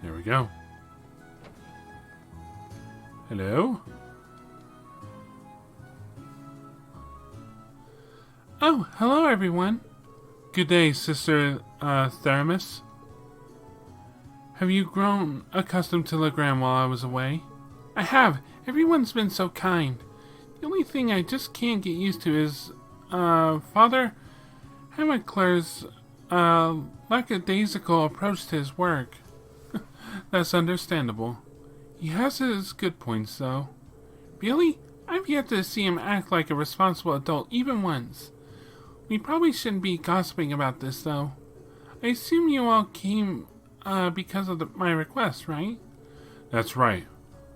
There we go. Hello? Oh, hello everyone. Good day, Sister Theramis. Have you grown accustomed to Legram while I was away? I have. Everyone's been so kind. The only thing I just can't get used to is, Father Hamacler's, lackadaisical approach to his work. That's understandable. He has his good points, though. Really? I've yet to see him act like a responsible adult even once. We probably shouldn't be gossiping about this, though. I assume you all came, because of my request, right? That's right.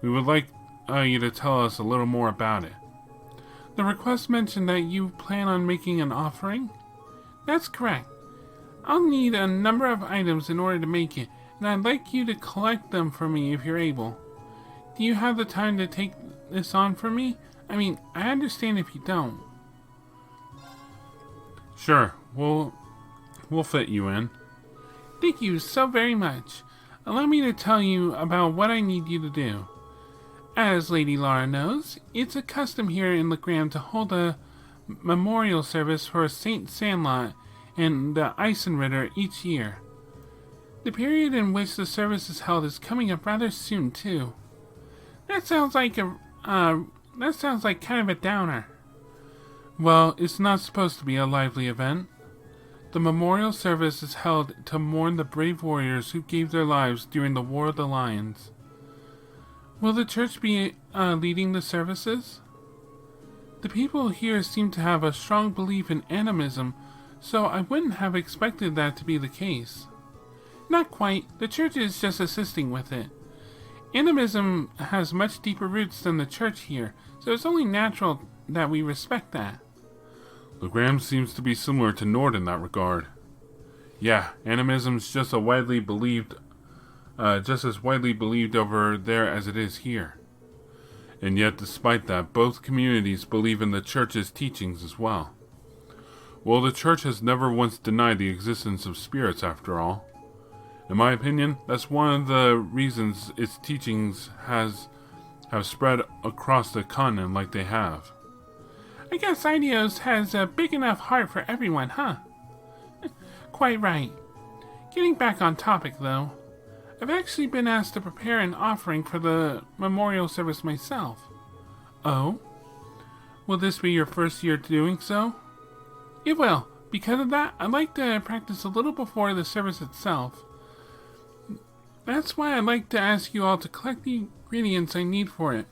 We would like you to tell us a little more about it. The request mentioned that you plan on making an offering? That's correct. I'll need a number of items in order to make it, and I'd like you to collect them for me if you're able. Do you have the time to take this on for me? I mean, I understand if you don't. Sure, we'll fit you in. Thank you so very much. Allow me to tell you about what I need you to do. As Lady Lara knows, it's a custom here in Legram to hold a memorial service for Saint Sandlot and the Eisenritter each year. The period in which the service is held is coming up rather soon, too. That sounds like kind of a downer. Well, it's not supposed to be a lively event. The memorial service is held to mourn the brave warriors who gave their lives during the War of the Lions. Will the church be leading the services? The people here seem to have a strong belief in animism, so I wouldn't have expected that to be the case. Not quite. The church is just assisting with it. Animism has much deeper roots than the church here, so it's only natural that we respect that. Legram seems to be similar to Nord in that regard. Yeah, animism's just as widely believed over there as it is here. And yet, despite that, both communities believe in the church's teachings as well. Well, the church has never once denied the existence of spirits, after all. In my opinion, that's one of the reasons its teachings have spread across the continent like they have. I guess Idios has a big enough heart for everyone, huh? Quite right. Getting back on topic, though, I've actually been asked to prepare an offering for the memorial service myself. Oh? Will this be your first year doing so? It will. Because of that, I'd like to practice a little before the service itself. That's why I'd like to ask you all to collect the ingredients I need for it.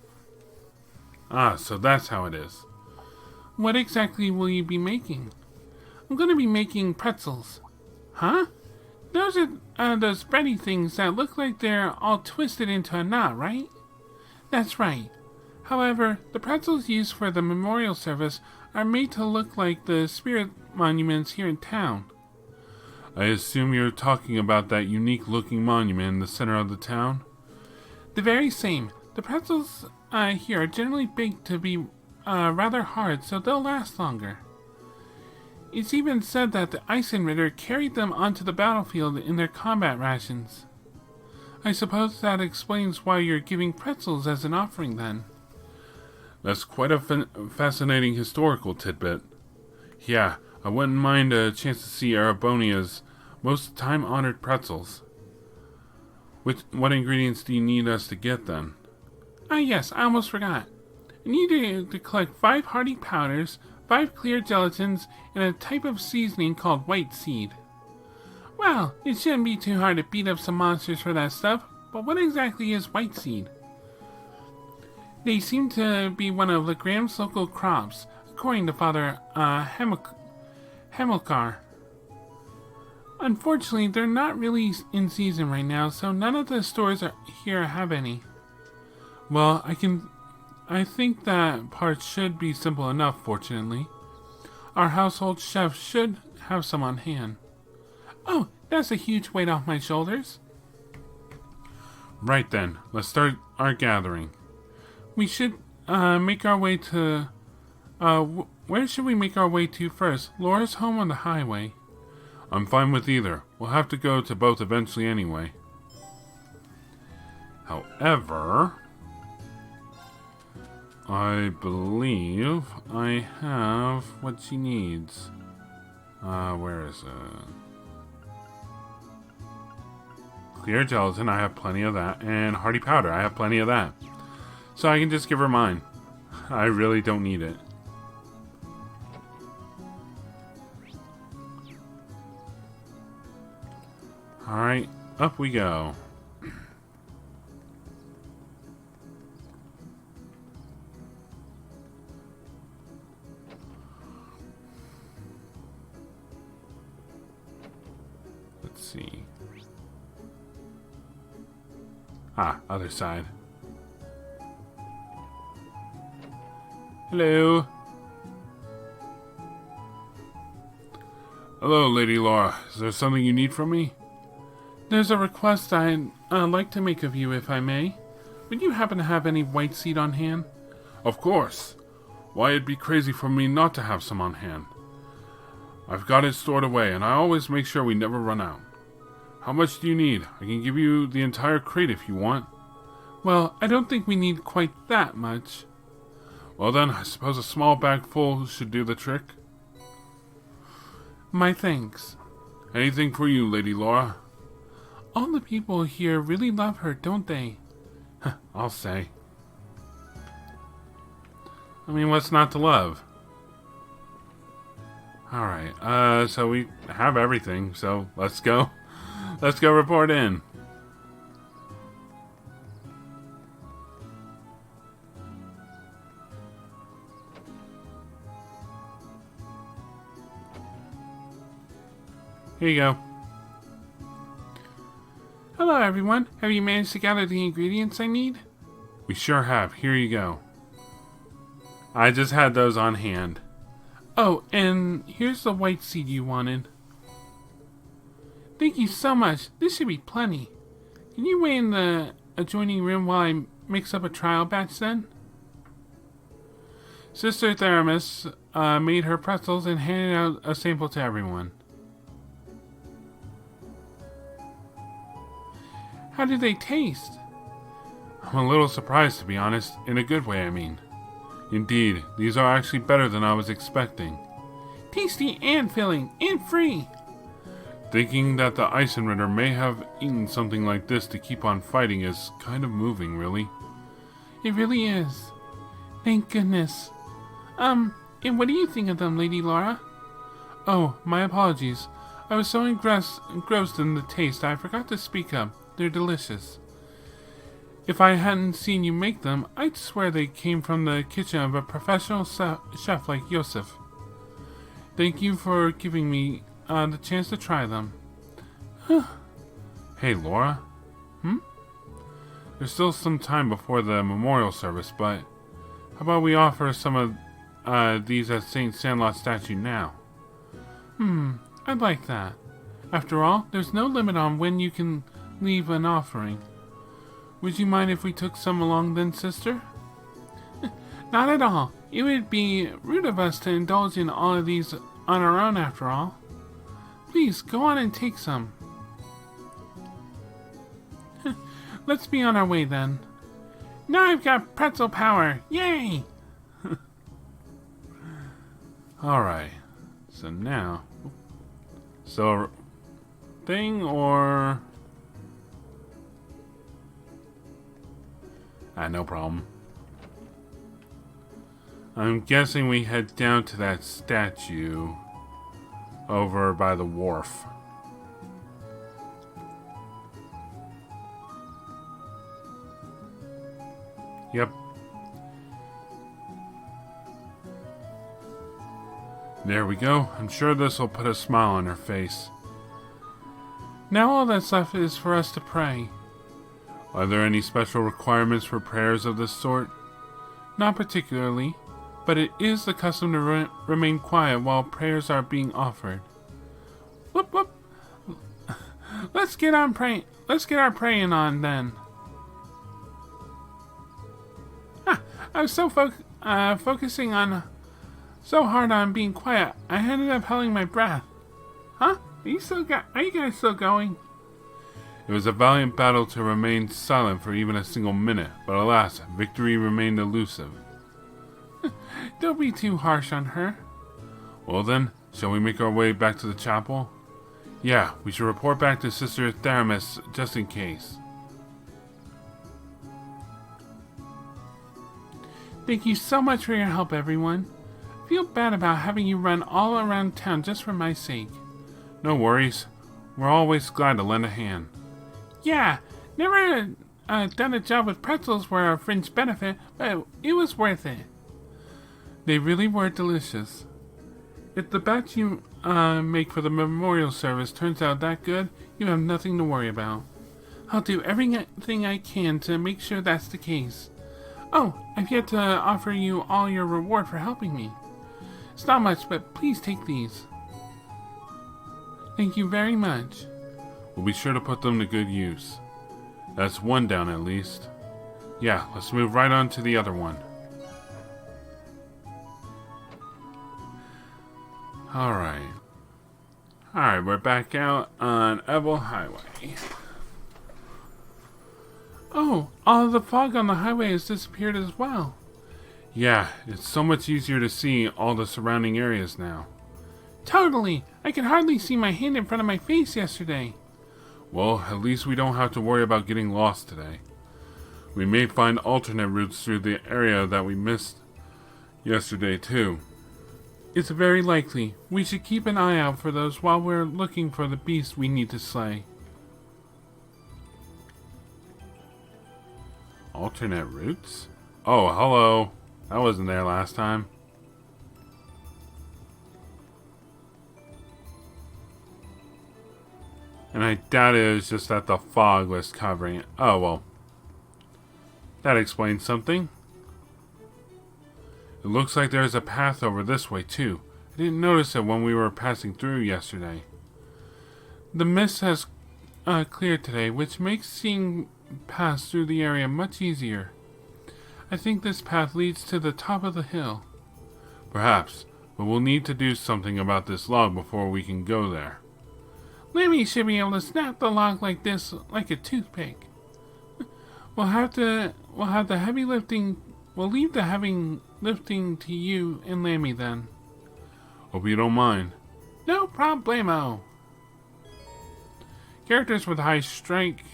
Ah, so that's how it is. What exactly will you be making? I'm going to be making pretzels. Huh? Those are those bready things that look like they're all twisted into a knot, right? That's right. However, the pretzels used for the memorial service are made to look like the spirit monuments here in town. I assume you're talking about that unique-looking monument in the center of the town? The very same. The pretzels here are generally baked to be rather hard, so they'll last longer. It's even said that the Eisenritter carried them onto the battlefield in their combat rations. I suppose that explains why you're giving pretzels as an offering, then. That's quite a fascinating historical tidbit. Yeah, I wouldn't mind a chance to see Arabonia's most time-honored pretzels. What ingredients do you need us to get, then? Ah, yes, I almost forgot. I need you to collect 5 hearty powders, 5 clear gelatins, and a type of seasoning called white seed. Well, it shouldn't be too hard to beat up some monsters for that stuff, but what exactly is white seed? They seem to be one of Legram's local crops, according to Father Hamilcar. Unfortunately, they're not really in season right now, so none of the stores here have any. Well, I think that part should be simple enough, fortunately. Our household chef should have some on hand. Oh, that's a huge weight off my shoulders. Right then, let's start our gathering. We should make our way to... where should we make our way to first? Laura's home or the highway? I'm fine with either. We'll have to go to both eventually anyway. However, I believe I have what she needs. Where is it? Clear gelatin, I have plenty of that. And hardy powder, I have plenty of that. So I can just give her mine. I really don't need it. Alright, up we go. Let's see. Other side. Hello. Hello, Lady Laura. Is there something you need from me? There's a request I'd like to make of you, if I may. Would you happen to have any white seed on hand? Of course. Why, it'd be crazy for me not to have some on hand. I've got it stored away, and I always make sure we never run out. How much do you need? I can give you the entire crate if you want. Well, I don't think we need quite that much. Well then, I suppose a small bag full should do the trick. My thanks. Anything for you, Lady Laura? All the people here really love her, don't they? I'll say. I mean, what's not to love? Alright, so we have everything, so let's go. Let's go report in. Here you go. Hello, everyone. Have you managed to gather the ingredients I need? We sure have. Here you go. I just had those on hand. Oh, and here's the white seed you wanted. Thank you so much. This should be plenty. Can you wait in the adjoining room while I mix up a trial batch then? Sister Theramis made her pretzels and handed out a sample to everyone. How did they taste? I'm a little surprised, to be honest. In a good way, I mean. Indeed, these are actually better than I was expecting. Tasty and filling and free. Thinking that the Ice Enritter may have eaten something like this to keep on fighting is kind of moving, really. It really is. Thank goodness. And what do you think of them, Lady Laura? Oh, my apologies. I was so engrossed in the taste I forgot to speak up. They're delicious. If I hadn't seen you make them, I'd swear they came from the kitchen of a professional chef like Yosef. Thank you for giving me the chance to try them. Hey, Laura. There's still some time before the memorial service, but how about we offer some of these at St. Sandlot's statue now? I'd like that. After all, there's no limit on when you can leave an offering. Would you mind if we took some along then, sister? Not at all. It would be rude of us to indulge in all of these on our own, after all. Please, go on and take some. Let's be on our way then. Now I've got pretzel power! Yay! Alright. So now... So... Thing or... no problem. I'm guessing we head down to that statue over by the wharf. Yep. There we go. I'm sure this will put a smile on her face. Now all that's left is for us to pray. Are there any special requirements for prayers of this sort? Not particularly, but it is the custom to remain quiet while prayers are being offered. Whoop whoop! Let's get our praying on then. I was so focusing on so hard on being quiet, I ended up holding my breath. Huh? Are you guys still going? It was a valiant battle to remain silent for even a single minute, but alas, victory remained elusive. Don't be too harsh on her. Well then, shall we make our way back to the chapel? Yeah, we should report back to Sister Theramis just in case. Thank you so much for your help, everyone. I feel bad about having you run all around town just for my sake. No worries. We're always glad to lend a hand. Yeah, never done a job with pretzels for a fringe benefit, but it was worth it. They really were delicious. If the batch you make for the memorial service turns out that good, you have nothing to worry about. I'll do everything I can to make sure that's the case. Oh, I've yet to offer you all your reward for helping me. It's not much, but please take these. Thank you very much. We'll be sure to put them to good use. That's one down at least. Yeah, let's move right on to the other one. Alright, we're back out on Ebel Highway. Oh, all of the fog on the highway has disappeared as well. Yeah, it's so much easier to see all the surrounding areas now. Totally! I could hardly see my hand in front of my face yesterday. Well, at least we don't have to worry about getting lost today. We may find alternate routes through the area that we missed yesterday too. It's very likely. We should keep an eye out for those while we're looking for the beast we need to slay. Alternate routes? Oh, hello. I wasn't there last time. And I doubt it was just that the fog was covering it. Oh, well. That explains something. It looks like there's a path over this way, too. I didn't notice it when we were passing through yesterday. The mist has cleared today, which makes seeing paths through the area much easier. I think this path leads to the top of the hill. Perhaps, but we'll need to do something about this log before we can go there. Lemmy should be able to snap the log like this, like a toothpick. We'll leave the heavy lifting to you and Lammy then. Hope you don't mind. No problemo. Characters with high strike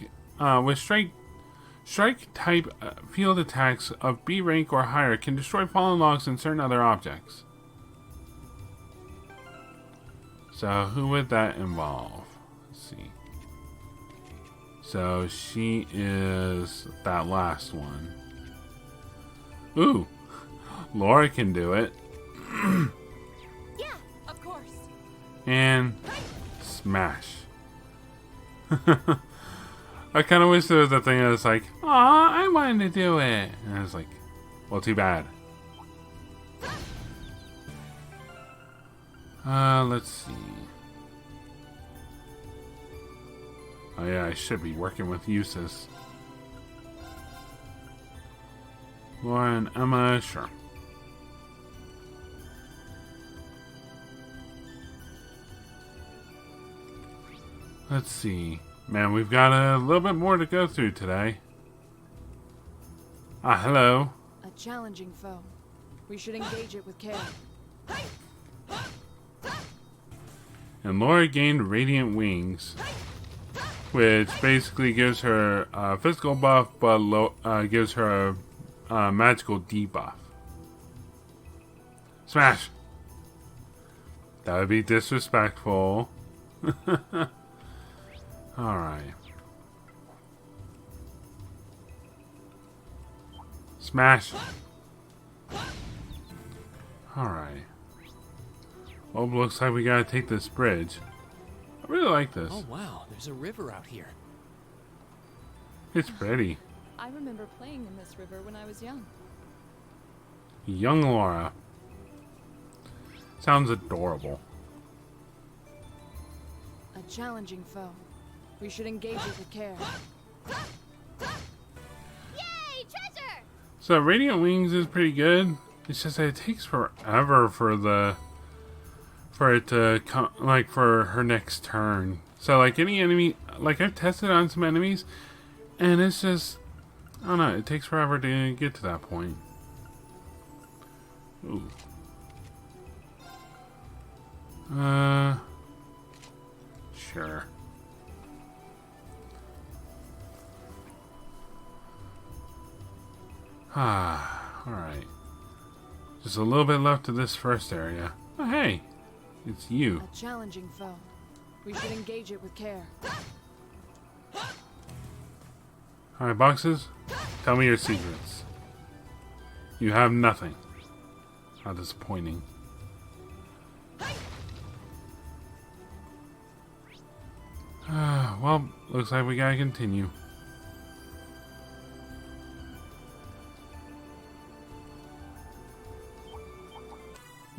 type field attacks of B rank or higher can destroy fallen logs and certain other objects. So who would that involve? Let's see. So she is that last one. Ooh, Laura can do it. Yeah, of course. And smash. I kind of wish there was a thing that was like, aw, I wanted to do it. And I was like, well, too bad. Let's see. Oh yeah, I should be working with uses. Laura and Emma, sure. Let's see. Man, we've got a little bit more to go through today. Ah, hello. A challenging foe. We should engage it with care. And Laura gained Radiant Wings, which basically gives her a physical buff, but gives her a magical debuff. Smash! That would be disrespectful. Alright. Smash! Alright. Well, looks like we gotta take this bridge. I really like this. Oh wow, there's a river out here. It's pretty. I remember playing in this river when I was young. Young Laura. Sounds adorable. A challenging foe. We should engage it with care. Yay, treasure! So Radiant Wings is pretty good. It's just that it takes forever for it to come, like for her next turn. So like any enemy, like I've tested on some enemies, and it's just, I don't know, it takes forever to get to that point. Ooh. Sure. Alright. Just a little bit left of this first area. Oh, hey! It's you. A challenging foe. We should engage it with care. Alright, boxes. Tell me your secrets. You have nothing. How disappointing. Well, looks like we gotta continue.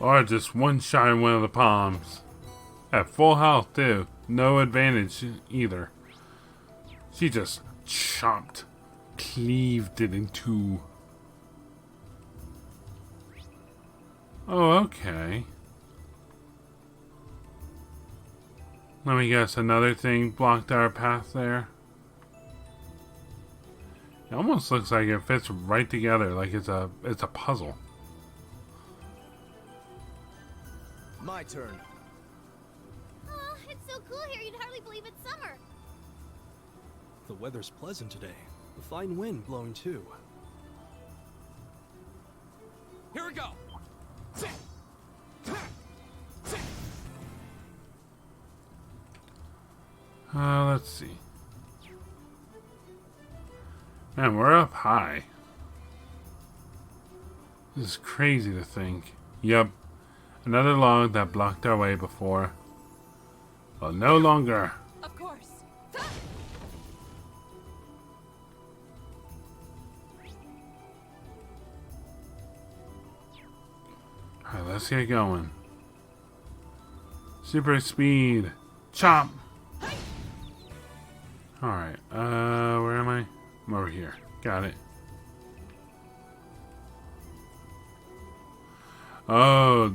Or just one shot in one of the palms. At full health, too. No advantage either. She just chopped, cleaved it in two. Oh, okay. Let me guess, another thing blocked our path there. It almost looks like it fits right together, like it's a puzzle. My turn. Oh, it's so cool here, you'd hardly believe it's summer. The weather's pleasant today. A fine wind blowing too. Here we go. Let's see. Man, we're up high. This is crazy to think. Yep. Another log that blocked our way before. Well, no longer. Of course. Alright, let's get going. Super speed. Chomp! Alright, where am I? I'm over here. Got it. Oh.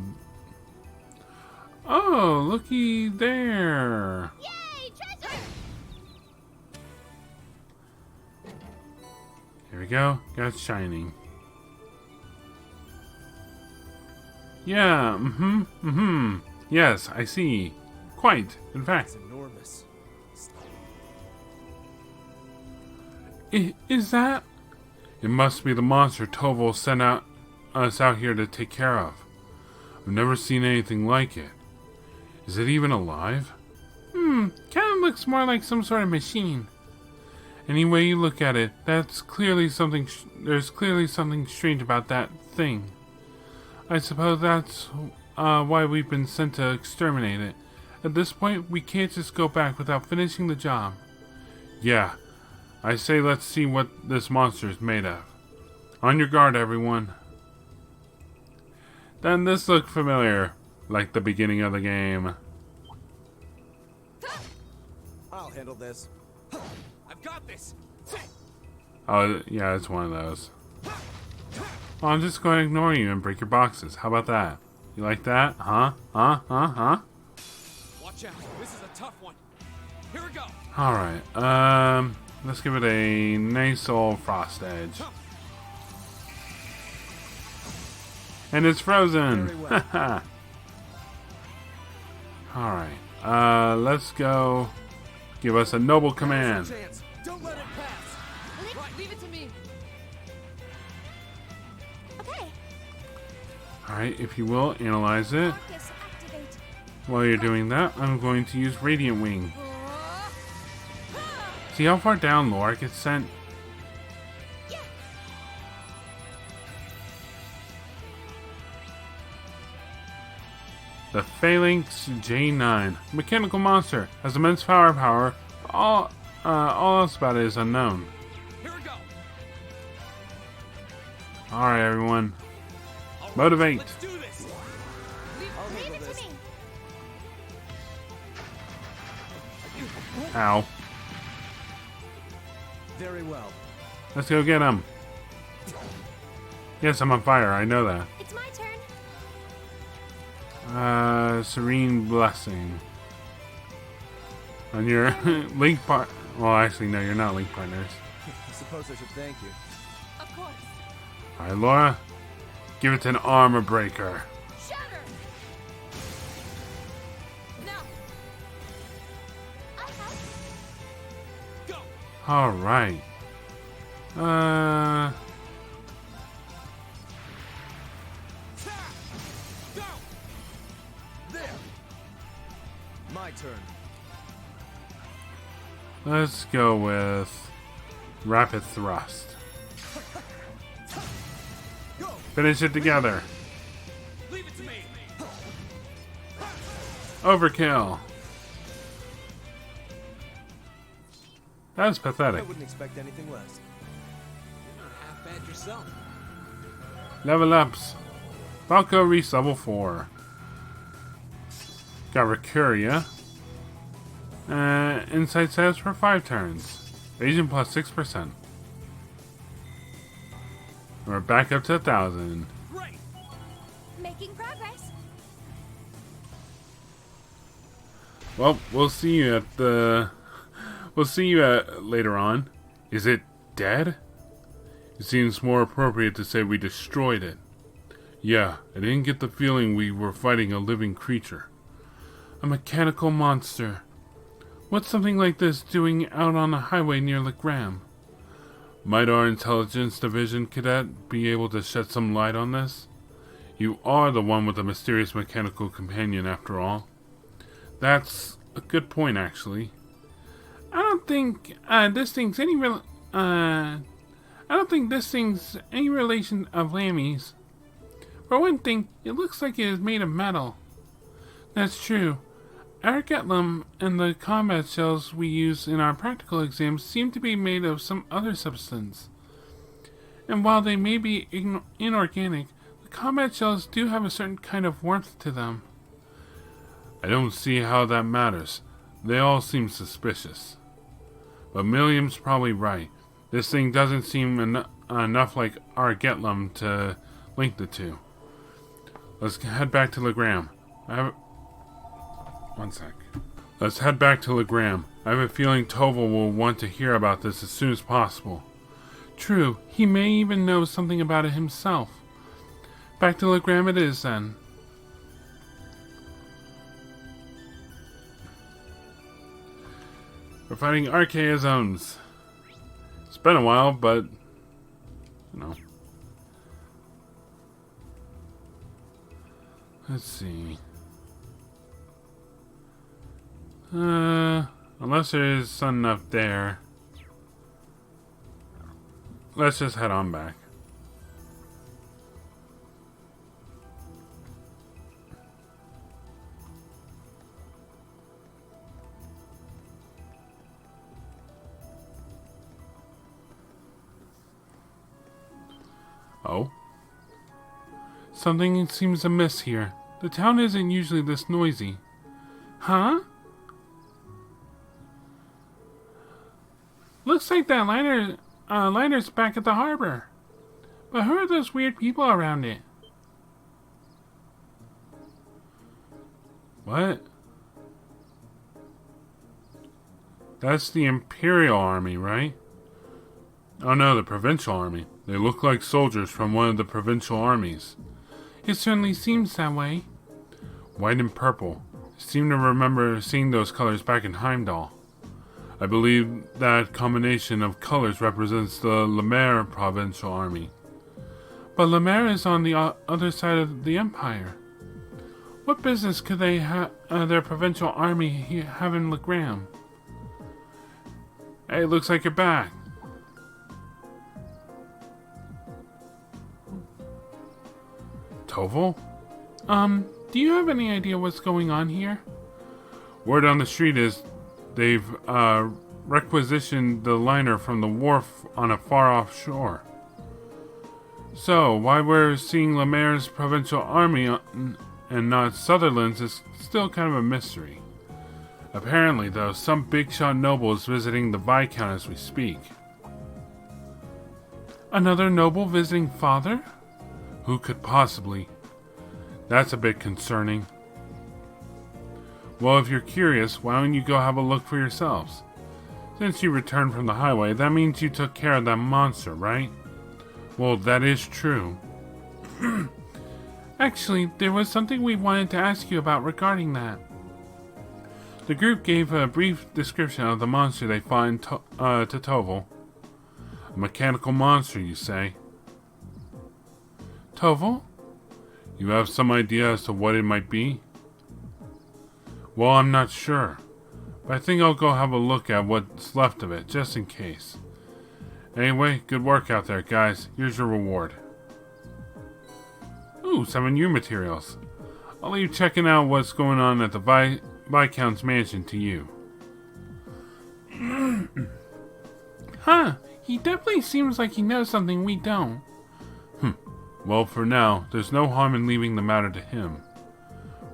Oh, looky there. Yay, treasure! Here we go. Got shining. Yeah, Yes, I see. Quite, in fact. It's enormous. Is that? It must be the monster Toval sent us out here to take care of. I've never seen anything like it. Is it even alive? Kind of looks more like some sort of machine. Any way you look at it, that's clearly something. There's clearly something strange about that thing. I suppose that's why we've been sent to exterminate it. At this point, we can't just go back without finishing the job. Yeah, I say let's see what this monster is made of. On your guard, everyone. Doesn't this look familiar? Like the beginning of the game. I'll handle this. I've got this. Oh, yeah, it's one of those. Well, I'm just going to ignore you and break your boxes. How about that? You like that? Huh? Watch out. This is a tough one. Here we go. Alright, let's give it a nice old frost edge. And it's frozen! Very well. Alright, let's go. Give us a noble command. Chance. Don't let it pass. Right, leave it to me. Okay, Alright, if you will, analyze it. focus activate. While you're doing that, I'm going to use Radiant Wing. See how far down Lorik gets sent? Yeah. The Phalanx J9. Mechanical monster. Has immense firepower. All else about it is unknown. Here we go. Alright, everyone. All right, Motivate. Let's do this. I'll Leave handle it this. to me. Ow. Very well. Let's go get him. Yes, I'm on fire. I know that. It's my turn. Serene Blessing. on your link part. Well, actually, no, you're not link partners. I suppose I should thank you. Of course. All right, Laura, give it an armor breaker. Shatter! Now! I'll help. Go! All right. Attack! Go! There! My turn. Let's go with rapid thrust. Go! Finish it together. Leave it to me! Overkill. That was I pathetic. wouldn't expect anything less. You're not half bad yourself. Level ups. Falco Reese level 4. Got Recuria. Insight says for 5 turns. Evasion plus 6%. We're back up to 1,000. Great! Making progress. Well, we'll see you at the... We'll see you at later on. Is it dead? It seems more appropriate to say we destroyed it. Yeah, I didn't get the feeling we were fighting a living creature. A mechanical monster. What's something like this doing out on the highway near Legram? Might our intelligence division cadet be able to shed some light on this? You are the one with the mysterious mechanical companion after all. That's a good point, actually. I don't think this thing's any relation of Lammy's. For one thing, it looks like it is made of metal. That's true. Archaism and the combat shells we use in our practical exams seem to be made of some other substance. And while they may be inorganic, the combat shells do have a certain kind of warmth to them. I don't see how that matters. They all seem suspicious. But Milliam's probably right. This thing doesn't seem enough like Archaism to link the two. Let's head back to Legram. One sec. Let's head back to Legram. I have a feeling Toval will want to hear about this as soon as possible. True, he may even know something about it himself. Back to Legram it is, then. We're fighting Archaisms. It's been a while, but... you know. Let's see. Unless there's sun up there. Let's just head on back. Oh? Something seems amiss here. The town isn't usually this noisy. Huh? Looks like that liner's back at the harbor. But who are those weird people around it? What? That's the Imperial Army, right? Oh no, the Provincial Army. They look like soldiers from one of the Provincial Armies. It certainly seems that way. White and purple. I seem to remember seeing those colors back in Heimdall. I believe that combination of colors represents the Lemaire Provincial Army. But Lemaire is on the other side of the Empire. What business could they their provincial army have in Legram? Hey, looks like you're back. Toval? Do you have any idea what's going on here? Word on the street is they've requisitioned the liner from the wharf on a far-off shore. So, why we're seeing Lemaire's provincial army and not Sutherland's is still kind of a mystery. Apparently, though, some big-shot noble is visiting the Viscount as we speak. Another noble visiting father? Who could possibly? That's a bit concerning. Well, if you're curious, why don't you go have a look for yourselves? Since you returned from the highway, that means you took care of that monster, right? Well, that is true. Actually, there was something we wanted to ask you about regarding that. The group gave a brief description of the monster they fought in Tovel. A mechanical monster, you say? Tovel? You have some idea as to what it might be? Well, I'm not sure, but I think I'll go have a look at what's left of it, just in case. Anyway, good work out there, guys. Here's your reward. Ooh, some new materials. I'll leave checking out what's going on at the Viscount's mansion to you. Huh, he definitely seems like he knows something we don't. Well, for now, there's no harm in leaving the matter to him.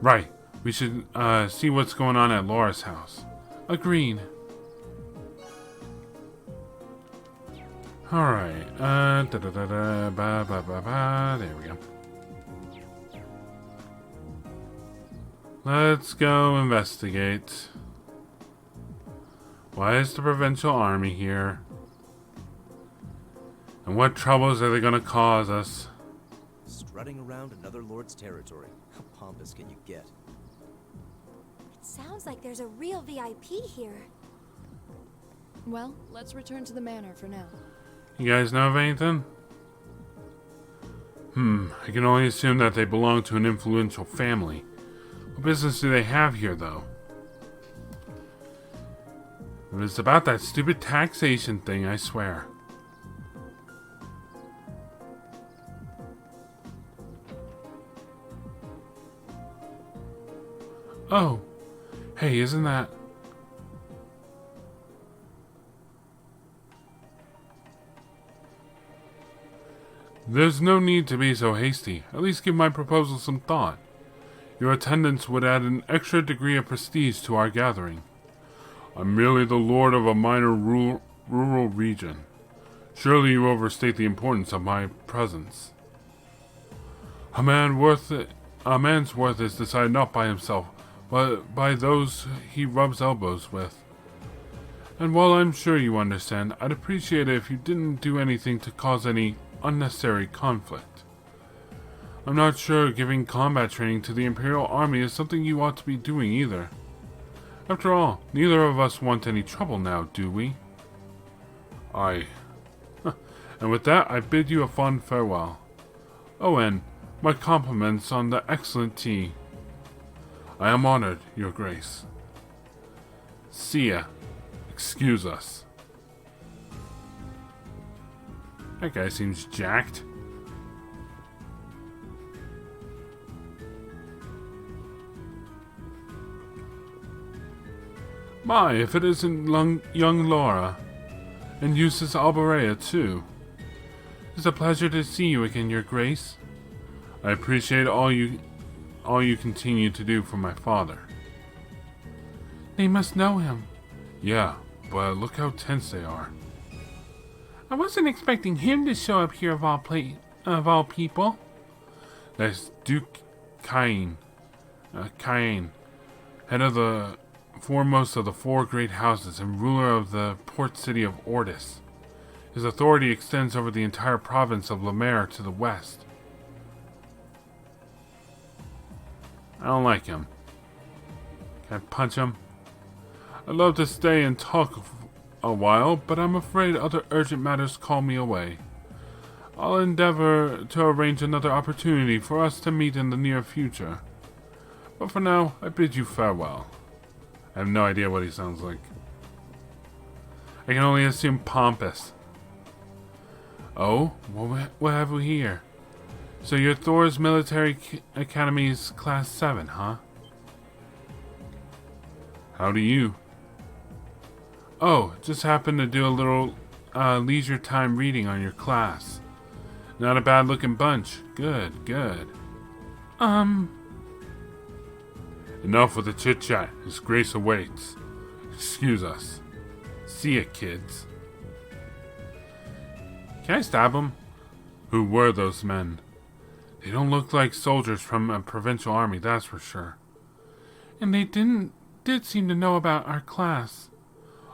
Right, we should see what's going on at Laura's house. Agreed. Alright, there we go. Let's go investigate. Why is the Provincial Army here? And what troubles are they gonna cause us? Strutting around another lord's territory. How pompous can you get? It sounds like there's a real VIP here. Well, let's return to the manor for now. You guys know of anything? I can only assume that they belong to an influential family. What business do they have here, though? It was about that stupid taxation thing, I swear. Oh, hey, isn't that... There's no need to be so hasty. At least give my proposal some thought. Your attendance would add an extra degree of prestige to our gathering. I'm merely the lord of a minor rural region. Surely you overstate the importance of my presence. A man's worth is decided not by himself, but by those he rubs elbows with. And while I'm sure you understand, I'd appreciate it if you didn't do anything to cause any unnecessary conflict. I'm not sure giving combat training to the Imperial Army is something you ought to be doing either. After all, neither of us want any trouble now, do we? Aye. And with that, I bid you a fond farewell. Oh, and my compliments on the excellent tea. I am honored, Your Grace. See ya. Excuse us. That guy seems jacked. My, if it isn't young Laura. And Eustace Alberea, too. It's a pleasure to see you again, Your Grace. I appreciate all you continue to do for my father. They must know him. Yeah, but look how tense they are. I wasn't expecting him to show up here of all people. That's Duke Cain, head of the foremost of the four great houses and ruler of the port city of Ordis. His authority extends over the entire province of Lemaire to the west. I don't like him. Can I punch him? I'd love to stay and talk a while, but I'm afraid other urgent matters call me away. I'll endeavor to arrange another opportunity for us to meet in the near future. But for now, I bid you farewell. I have no idea what he sounds like. I can only assume pompous. Oh, what have we here? So you're Thor's Military Academy's Class 7, huh? How do you? Oh, just happened to do a little leisure time reading on your class. Not a bad looking bunch. Good, good. Enough with the chit chat. His Grace awaits. Excuse us. See ya, kids. Can I stab them? Who were those men? They don't look like soldiers from a provincial army, that's for sure. And they did seem to know about our class.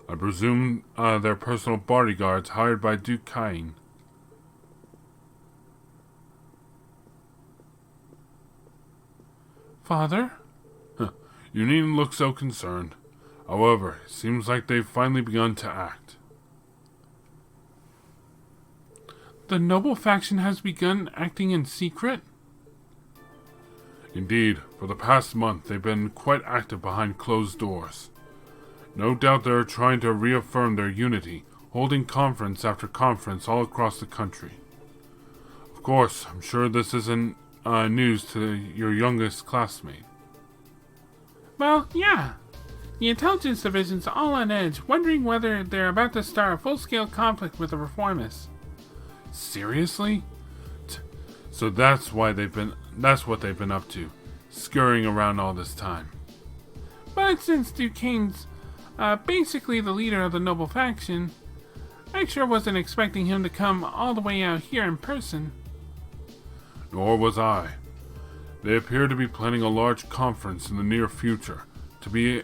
I presume they're personal bodyguards hired by Duke Cain. Father? You needn't look so concerned. However, it seems like they've finally begun to act. The noble faction has begun acting in secret? Indeed, for the past month they've been quite active behind closed doors. No doubt they're trying to reaffirm their unity, holding conference after conference all across the country. Of course, I'm sure this isn't news to your youngest classmate. Well, yeah. The intelligence division's all on edge, wondering whether they're about to start a full-scale conflict with the reformists. Seriously? So that's what they've been up to, scurrying around all this time. But since Duquesne's basically the leader of the noble faction, I sure wasn't expecting him to come all the way out here in person. Nor was I. They appear to be planning a large conference in the near future, to be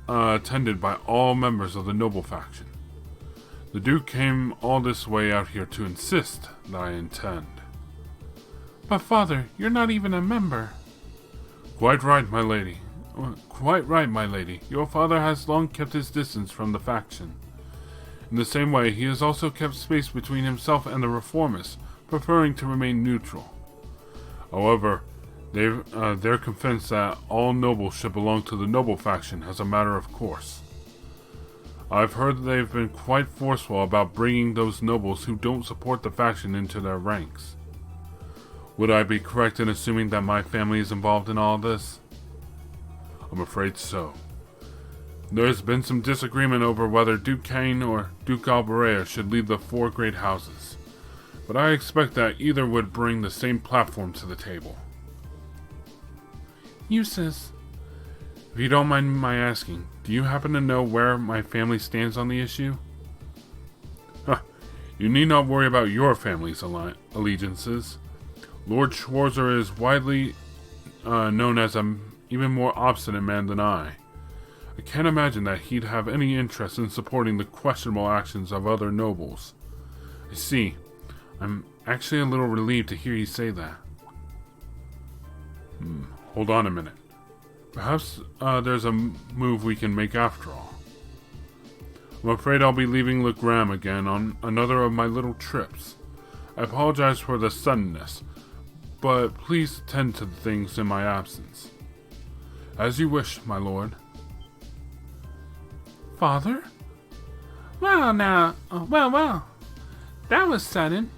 attended by all members of the noble faction. The Duke came all this way out here to insist that I attend. But Father, you're not even a member. Quite right, my lady. Quite right, my lady. Your father has long kept his distance from the faction. In the same way, he has also kept space between himself and the reformists, preferring to remain neutral. However, they're convinced that all nobles should belong to the noble faction as a matter of course. I've heard that they've been quite forceful about bringing those nobles who don't support the faction into their ranks. Would I be correct in assuming that my family is involved in all this? I'm afraid so. There's been some disagreement over whether Duke Cain or Duke Alberea should lead the four great houses, but I expect that either would bring the same platform to the table. Eustace, If you don't mind my asking, do you happen to know where my family stands on the issue? You need not worry about your family's allegiances. Lord Schwarzer is widely known as an even more obstinate man than I. I can't imagine that he'd have any interest in supporting the questionable actions of other nobles. I see. I'm actually a little relieved to hear you say that. Hold on a minute. Perhaps there's a move we can make after all. I'm afraid I'll be leaving Le Gram again on another of my little trips. I apologize for the suddenness, but please tend to things in my absence. As you wish, my lord. Father? Well, now, well. That was sudden.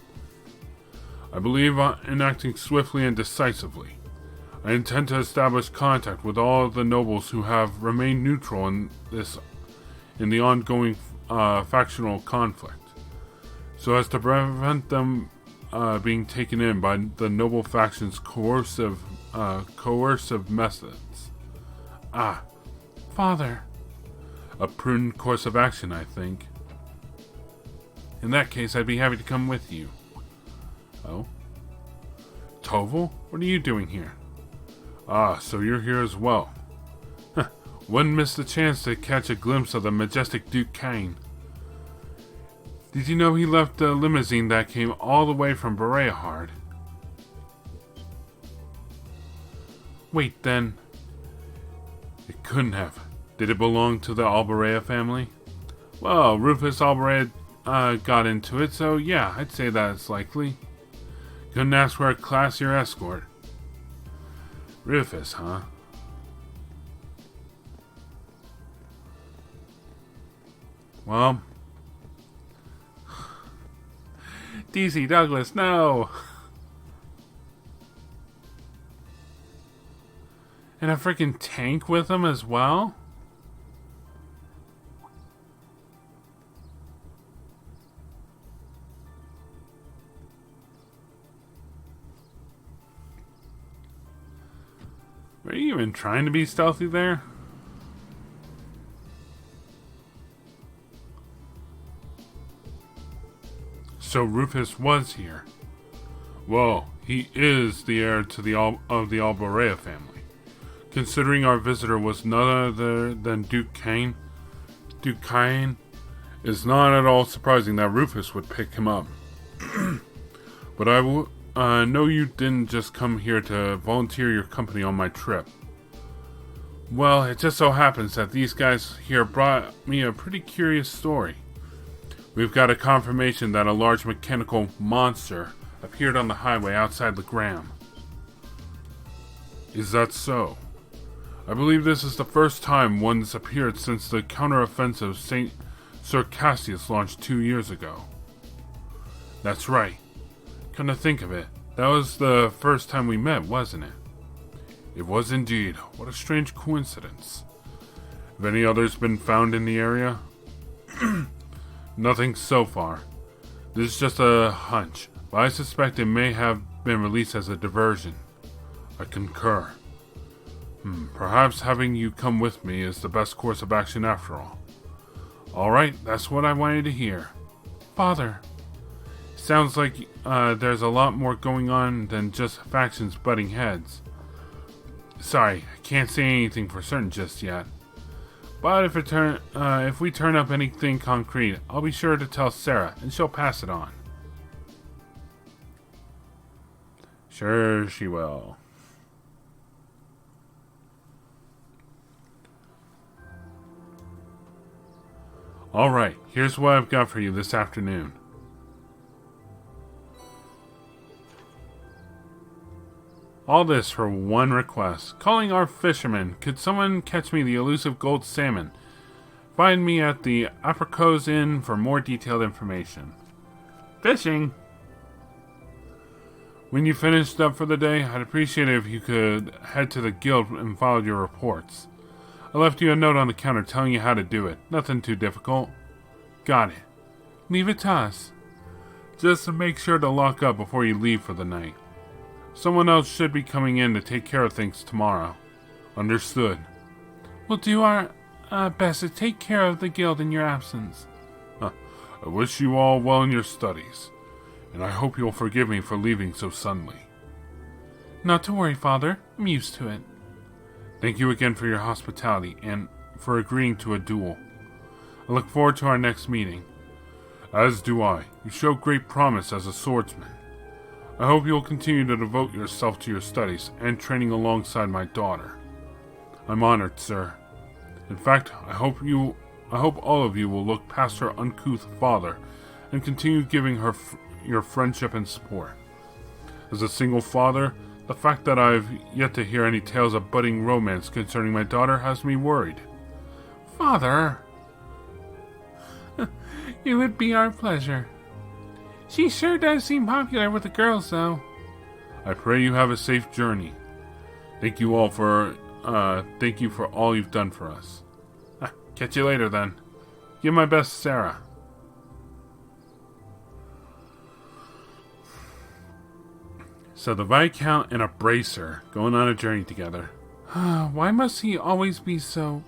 I believe in acting swiftly and decisively. I intend to establish contact with all of the nobles who have remained neutral in the ongoing factional conflict, so as to prevent them being taken in by the noble faction's coercive methods. Father. A prudent course of action, I think. In that case, I'd be happy to come with you. Oh? Toval? What are you doing here? So you're here as well. Wouldn't miss the chance to catch a glimpse of the majestic Duke Cain. Did you know he left a limousine that came all the way from Bereahard? Wait, then. It couldn't have. Did it belong to the Alberea family? Well, Rufus Alberea got into it, so yeah, I'd say that it's likely. Couldn't ask for a classier escort. Rufus, huh? Well, DC Douglas, no! And a freaking tank with him as well? Were you even trying to be stealthy there? So Rufus was here. Well, he is the heir to of the Alberea family. Considering our visitor was none other than Duke Cain, it's not at all surprising that Rufus would pick him up. But I know you didn't just come here to volunteer your company on my trip. Well, it just so happens that these guys here brought me a pretty curious story. We've got a confirmation that a large mechanical monster appeared on the highway outside Legram. Is that so? I believe this is the first time one's appeared since the counteroffensive Sir Cassius launched 2 years ago. That's right. Come to think of it, that was the first time we met, wasn't it? It was indeed. What a strange coincidence. Have any others been found in the area? Nothing so far. This is just a hunch, but I suspect it may have been released as a diversion. I concur. Perhaps having you come with me is the best course of action after all. Alright, that's what I wanted to hear. Father. Sounds like there's a lot more going on than just factions butting heads. Sorry, I can't say anything for certain just yet. But if we turn up anything concrete, I'll be sure to tell Sarah, and she'll pass it on. Sure she will. Alright, here's what I've got for you this afternoon. All this for one request. Calling our fishermen. Could someone catch me the elusive gold salmon? Find me at the Apricot Inn for more detailed information. Fishing? When you finished up for the day, I'd appreciate it if you could head to the guild and follow your reports. I left you a note on the counter telling you how to do it. Nothing too difficult. Got it. Leave it to us. Just to make sure to lock up before you leave for the night. Someone else should be coming in to take care of things tomorrow. Understood. We'll do our best to take care of the guild in your absence. I wish you all well in your studies, and I hope you'll forgive me for leaving so suddenly. Not to worry, Father. I'm used to it. Thank you again for your hospitality and for agreeing to a duel. I look forward to our next meeting. As do I. You show great promise as a swordsman. I hope you'll continue to devote yourself to your studies and training alongside my daughter. I'm honored, sir. In fact, I hope all of you will look past her uncouth father and continue giving her your friendship and support. As a single father, the fact that I've yet to hear any tales of budding romance concerning my daughter has me worried. Father! It would be our pleasure. She sure does seem popular with the girls, though. I pray you have a safe journey. Thank you for all you've done for us. Catch you later, then. Give my best, Sarah. So the Viscount and a bracer going on a journey together. Why must he always be so...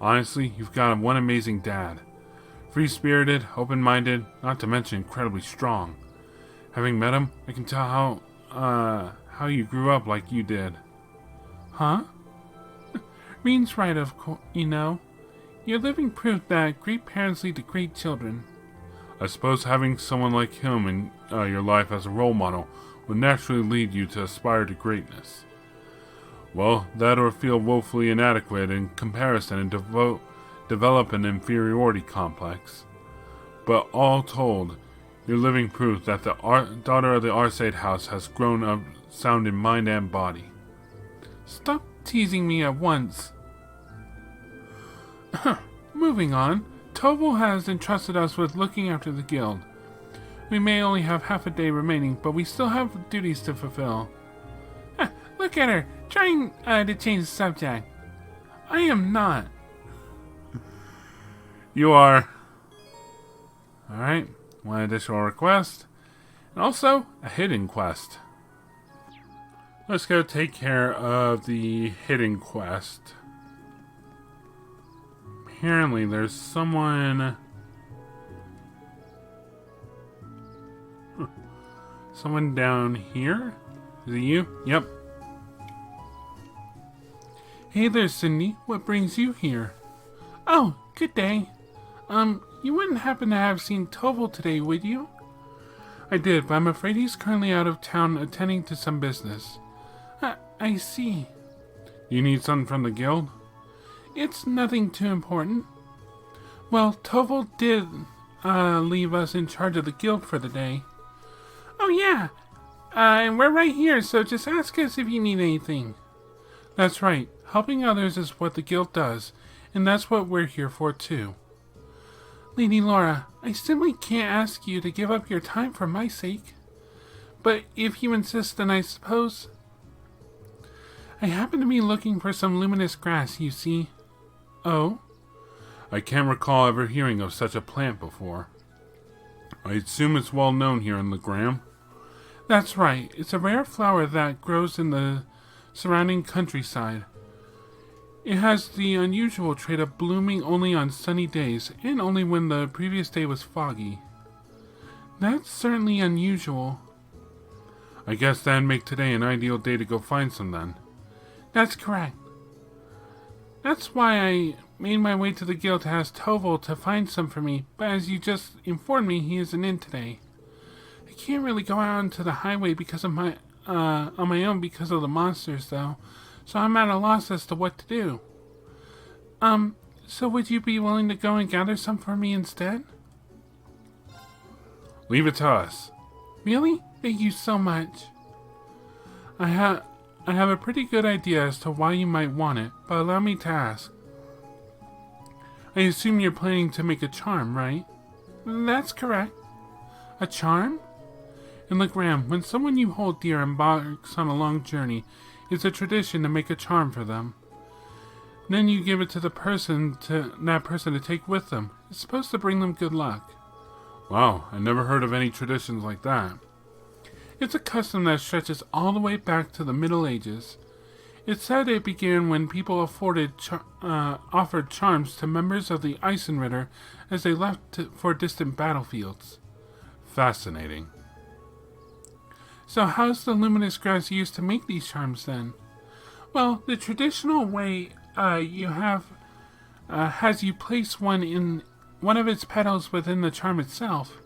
Honestly, you've got one amazing dad. Free-spirited, open-minded, not to mention incredibly strong. Having met him, I can tell how you grew up like you did. Huh? Reen's right, of course, you know. You're living proof that great parents lead to great children. I suppose having someone like him in your life as a role model would naturally lead you to aspire to greatness. Well, that or feel woefully inadequate in comparison and develop an inferiority complex. But all told, you're living proof that the daughter of the Archaism house has grown up sound in mind and body. Stop teasing me at once. Moving on, Toval has entrusted us with looking after the guild. We may only have half a day remaining, but we still have duties to fulfill. Look at her, trying to change the subject. I am not. You are. Alright, one additional request. And also, a hidden quest. Let's go take care of the hidden quest. Apparently, there's someone... Someone down here? Is it you? Yep. Hey there, Cindy. What brings you here? Oh, good day. You wouldn't happen to have seen Toval today, would you? I did, but I'm afraid he's currently out of town attending to some business. I see. You need something from the guild? It's nothing too important. Well, Toval did leave us in charge of the guild for the day. Oh yeah, and we're right here, so just ask us if you need anything. That's right, helping others is what the guild does, and that's what we're here for too. Lady Laura, I simply can't ask you to give up your time for my sake. But if you insist, then I suppose... I happen to be looking for some luminous grass, you see. Oh? I can't recall ever hearing of such a plant before. I assume it's well known here in the Gram? That's right. It's a rare flower that grows in the surrounding countryside. It has the unusual trait of blooming only on sunny days, and only when the previous day was foggy. That's certainly unusual. I guess that'd make today an ideal day to go find some then. That's correct. That's why I made my way to the guild to ask Toval to find some for me, but as you just informed me, he isn't in today. I can't really go out onto the highway because of on my own because of the monsters, though, so I'm at a loss as to what to do. So would you be willing to go and gather some for me instead? Leave it to us. Really? Thank you so much. I have a pretty good idea as to why you might want it, but allow me to ask. I assume you're planning to make a charm, right? That's correct. A charm? In the Gram, when someone you hold dear embarks on a long journey, it's a tradition to make a charm for them. Then you give it to that person to take with them. It's supposed to bring them good luck. Wow, I never heard of any traditions like that. It's a custom that stretches all the way back to the Middle Ages. It's said it began when people offered charms to members of the Eisenritter as they left for distant battlefields. Fascinating. So how's the luminous grass used to make these charms then? Well, the traditional way you have has you place one of its petals within the charm itself.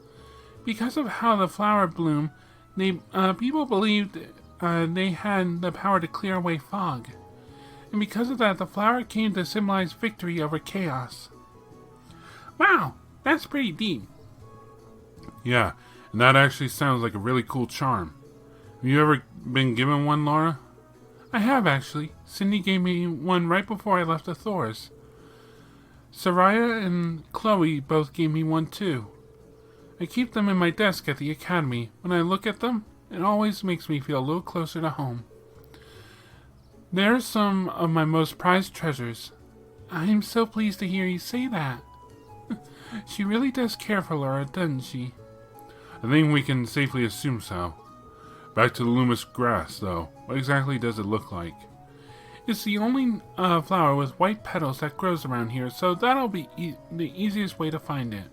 Because of how the flower bloomed, people believed they had the power to clear away fog. And because of that, the flower came to symbolize victory over chaos. Wow, that's pretty deep. Yeah, and that actually sounds like a really cool charm. Have you ever been given one, Laura? I have, actually. Cindy gave me one right before I left the Thors. Soraya and Chloe both gave me one too. I keep them in my desk at the academy. When I look at them, it always makes me feel a little closer to home. They're some of my most prized treasures. I'm so pleased to hear you say that. She really does care for Laura, doesn't she? I think we can safely assume so. Back to the luminous grass, though. What exactly does it look like? It's the only flower with white petals that grows around here, so that'll be the easiest way to find it.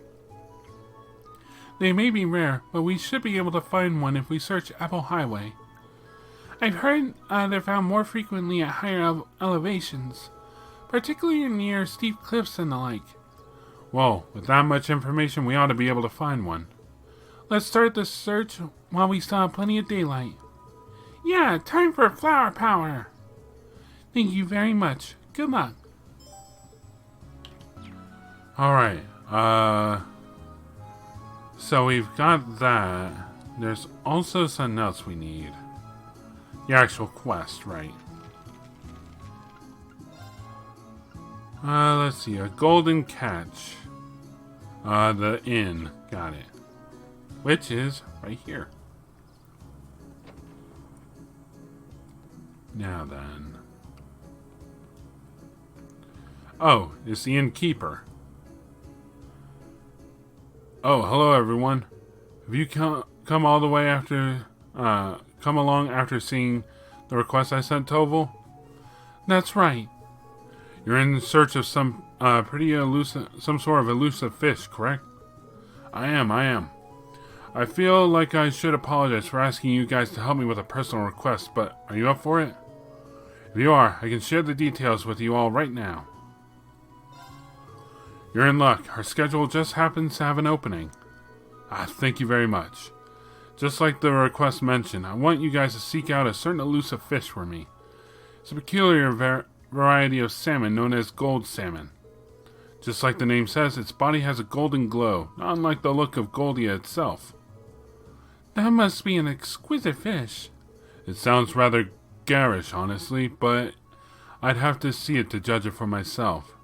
They may be rare, but we should be able to find one if we search Ebel Highway. I've heard they're found more frequently at higher elevations, particularly near steep cliffs and the like. Well, with that much information, we ought to be able to find one. Let's start the search while we still have plenty of daylight. Yeah, time for flower power! Thank you very much. Good luck. Alright, so we've got that. There's also something else we need. The actual quest, right? Let's see, a golden catch. The inn, got it. Which is right here. Now then. Oh, it's the innkeeper. Oh, hello everyone. Have you come all the way after, come along after seeing the request I sent Toval? That's right. You're in search of some some sort of elusive fish, correct? I am. I feel like I should apologize for asking you guys to help me with a personal request, but are you up for it? If you are, I can share the details with you all right now. You're in luck. Our schedule just happens to have an opening. Thank you very much. Just like the request mentioned, I want you guys to seek out a certain elusive fish for me. It's a peculiar variety of salmon known as gold salmon. Just like the name says, its body has a golden glow, not unlike the look of Goldia itself. That must be an exquisite fish. It sounds rather garish, honestly, but I'd have to see it to judge it for myself.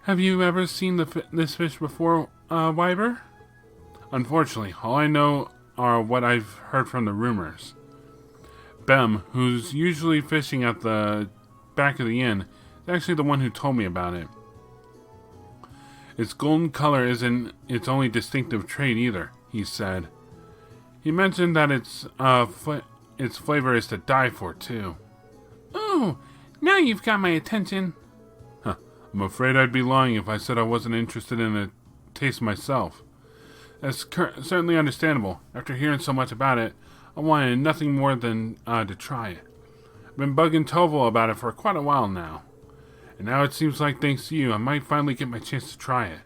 Have you ever seen this fish before, Wyber? Unfortunately, all I know are what I've heard from the rumors. Bem, who's usually fishing at the back of the inn, is actually the one who told me about it. Its golden color isn't its only distinctive trait either, he said. He mentioned that its flavor is to die for, too. Oh, now you've got my attention. I'm afraid I'd be lying if I said I wasn't interested in a taste myself. That's certainly understandable. After hearing so much about it, I wanted nothing more than to try it. I've been bugging Toval about it for quite a while now. And now it seems like, thanks to you, I might finally get my chance to try it.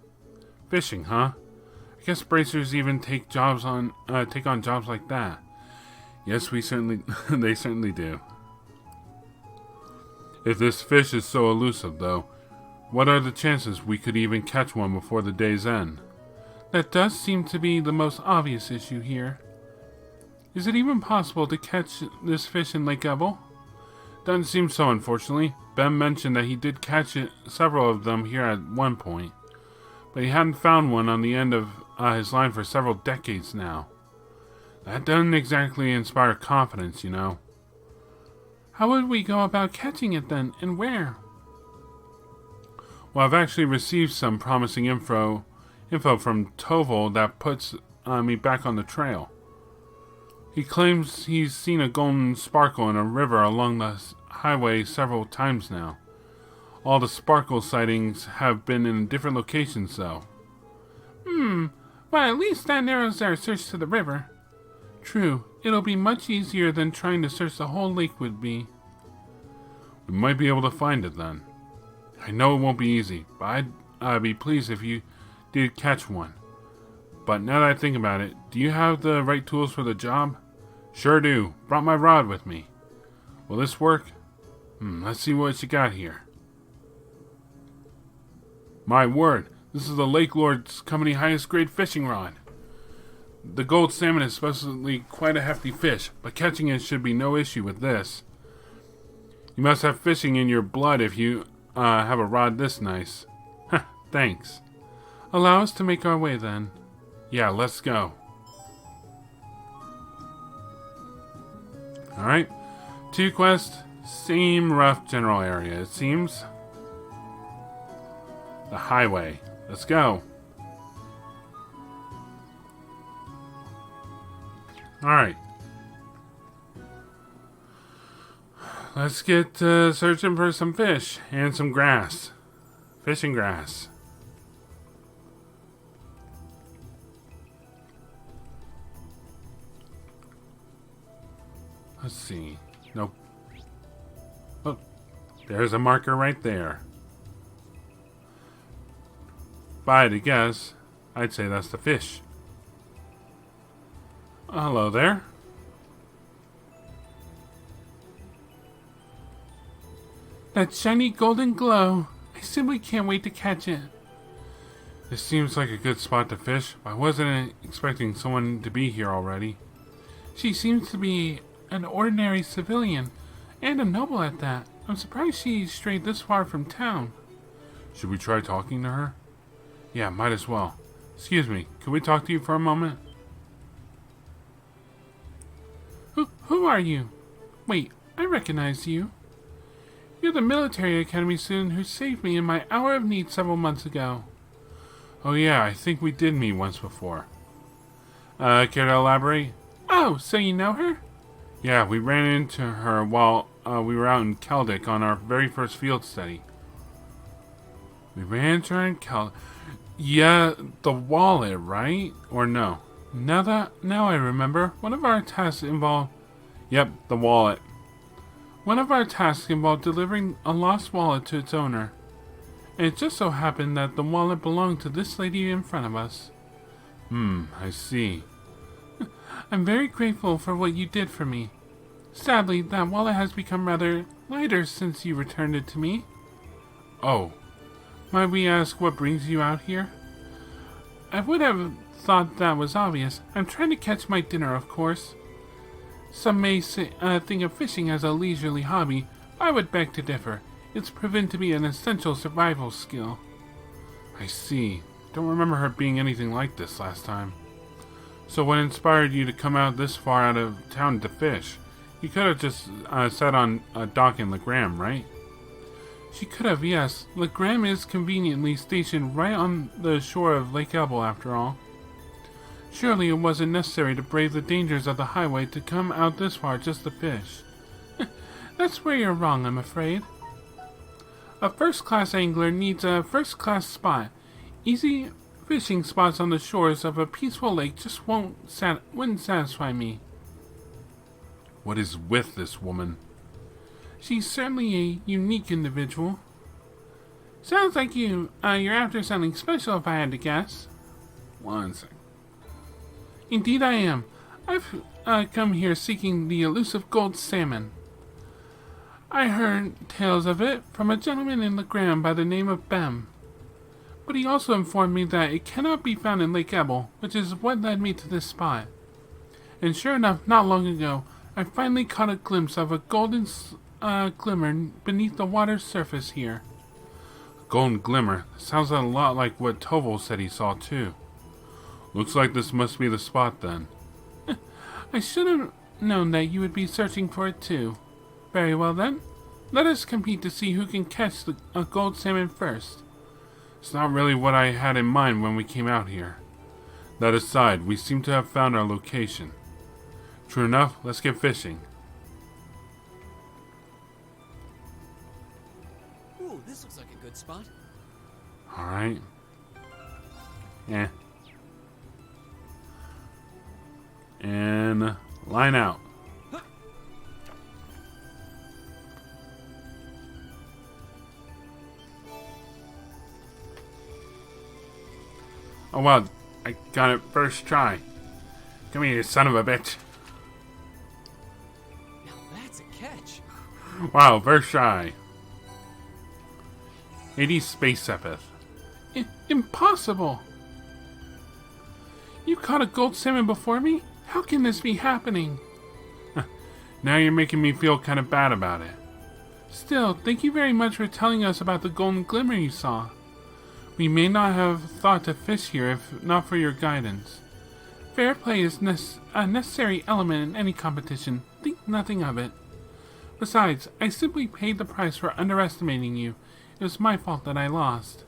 Fishing, huh? I guess bracers even take on jobs like that. Yes, they certainly do. If this fish is so elusive, though, what are the chances we could even catch one before the day's end? That does seem to be the most obvious issue here. Is it even possible to catch this fish in Lake Ebel? Doesn't seem so, unfortunately. Ben mentioned that he did catch several of them here at one point, but he hadn't found one on the end of his line for several decades now. That doesn't exactly inspire confidence, you know. How would we go about catching it then, and where? Well, I've actually received some promising info from Toval that puts me back on the trail. He claims he's seen a golden sparkle in a river along the highway several times now. All the sparkle sightings have been in different locations, though. Well, at least that narrows our search to the river. True, it'll be much easier than trying to search the whole lake would be. We might be able to find it then. I know it won't be easy, but I'd be pleased if you did catch one. But now that I think about it, do you have the right tools for the job? Sure do. Brought my rod with me. Will this work? Let's see what you got here. My word, this is the Lake Lord's Company highest grade fishing rod. The gold salmon is supposedly quite a hefty fish, but catching it should be no issue with this. You must have fishing in your blood if you have a rod this nice. Thanks. Allow us to make our way then. Yeah, let's go. Alright. 2 quests, same rough general area, it seems. The highway. Let's go. Alright. Let's get searching for some fish and some grass. Fish and grass. Let's see. Nope. Oh, there's a marker right there. If I had to guess, I'd say that's the fish. Hello there. That shiny golden glow. I simply can't wait to catch it. This seems like a good spot to fish. I wasn't expecting someone to be here already. She seems to be an ordinary civilian, and a noble at that. I'm surprised she strayed this far from town. Should we try talking to her? Yeah, might as well. Excuse me, could we talk to you for a moment? Who are you? Wait, I recognize you. You're the military academy student who saved me in my hour of need several months ago. Oh yeah, I think we did meet once before. Care to elaborate? Oh, so you know her? Yeah, we ran into her while we were out in Keldic on our very first field study. We ran into her in Keldic. Yeah, the wallet, right? Or no? Now I remember. One of our tasks involved... Yep, the wallet. One of our tasks involved delivering a lost wallet to its owner. And it just so happened that the wallet belonged to this lady in front of us. I see. I'm very grateful for what you did for me. Sadly, that wallet has become rather lighter since you returned it to me. Oh, Might we ask what brings you out here? I would have thought that was obvious. I'm trying to catch my dinner, of course. Some may say, think of fishing as a leisurely hobby. I would beg to differ. It's proven to be an essential survival skill. I see. Don't remember her being anything like this last time. So what inspired you to come out this far out of town to fish? You could have just sat on a dock in Legram, right? She could have, yes. Legram is conveniently stationed right on the shore of Lake Ebel, after all. Surely it wasn't necessary to brave the dangers of the highway to come out this far just to fish. That's where you're wrong, I'm afraid. A first-class angler needs a first-class spot. Easy fishing spots on the shores of a peaceful lake just wouldn't satisfy me. What is with this woman? She's certainly a unique individual. Sounds like you're after something special, if I had to guess. One sec. Indeed I am. I've come here seeking the elusive gold salmon. I heard tales of it from a gentleman in Legram by the name of Bem. But he also informed me that it cannot be found in Lake Ebel, which is what led me to this spot. And sure enough, not long ago, I finally caught a glimpse of a golden glimmer beneath the water's surface here. A golden glimmer? Sounds a lot like what Toval said he saw too. Looks like this must be the spot then. I should have known that you would be searching for it too. Very well then. Let us compete to see who can catch a gold salmon first. It's not really what I had in mind when we came out here. That aside, we seem to have found our location. True enough, let's get fishing. Ooh, this looks like a good spot. Alright. And line out. Oh wow, I got it first try. Come here, you son of a bitch. Now that's a catch. Wow, first try. 80 space sepith. Impossible! You caught a gold salmon before me? How can this be happening? Now you're making me feel kind of bad about it. Still, thank you very much for telling us about the golden glimmer you saw. We may not have thought to fish here if not for your guidance. Fair play is a necessary element in any competition. Think nothing of it. Besides, I simply paid the price for underestimating you. It was my fault that I lost.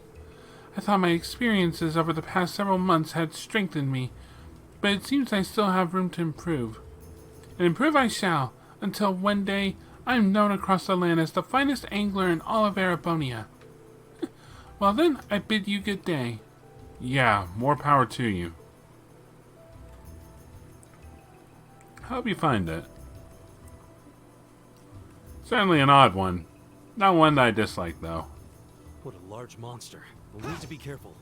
I thought my experiences over the past several months had strengthened me, but it seems I still have room to improve. And improve I shall, until one day I am known across the land as the finest angler in all of Erebonia. Well then, I bid you good day. Yeah, more power to you. Hope you find it. Certainly an odd one. Not one that I dislike, though. What a large monster. We'll need to be careful.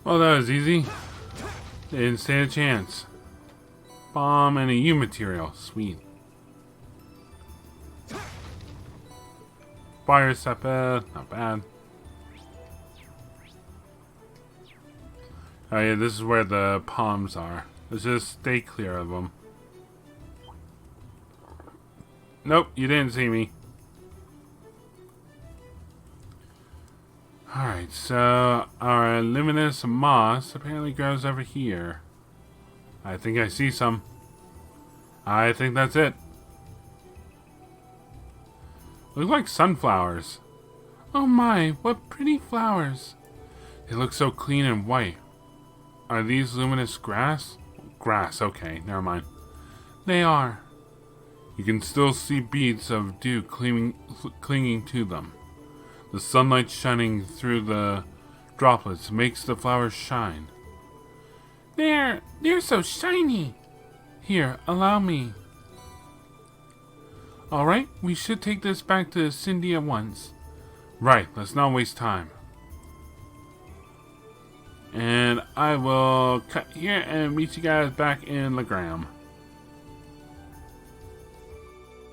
Well, that was easy. They didn't stand a chance. Bomb and a U material. Sweet. Fire sepith. Not bad. Oh yeah, this is where the palms are. Let's just stay clear of them. Nope, you didn't see me. Alright, so our luminous moss apparently grows over here. I think I see some. I think that's it. Look like sunflowers. Oh my, what pretty flowers. They look so clean and white. Are these luminous grass? Grass, okay, never mind. They are. You can still see beads of dew clinging to them. The sunlight shining through the droplets makes the flowers shine. They're so shiny. Here, allow me. Alright, we should take this back to Cindy at once. Right, let's not waste time. And I will cut here and meet you guys back in Legram.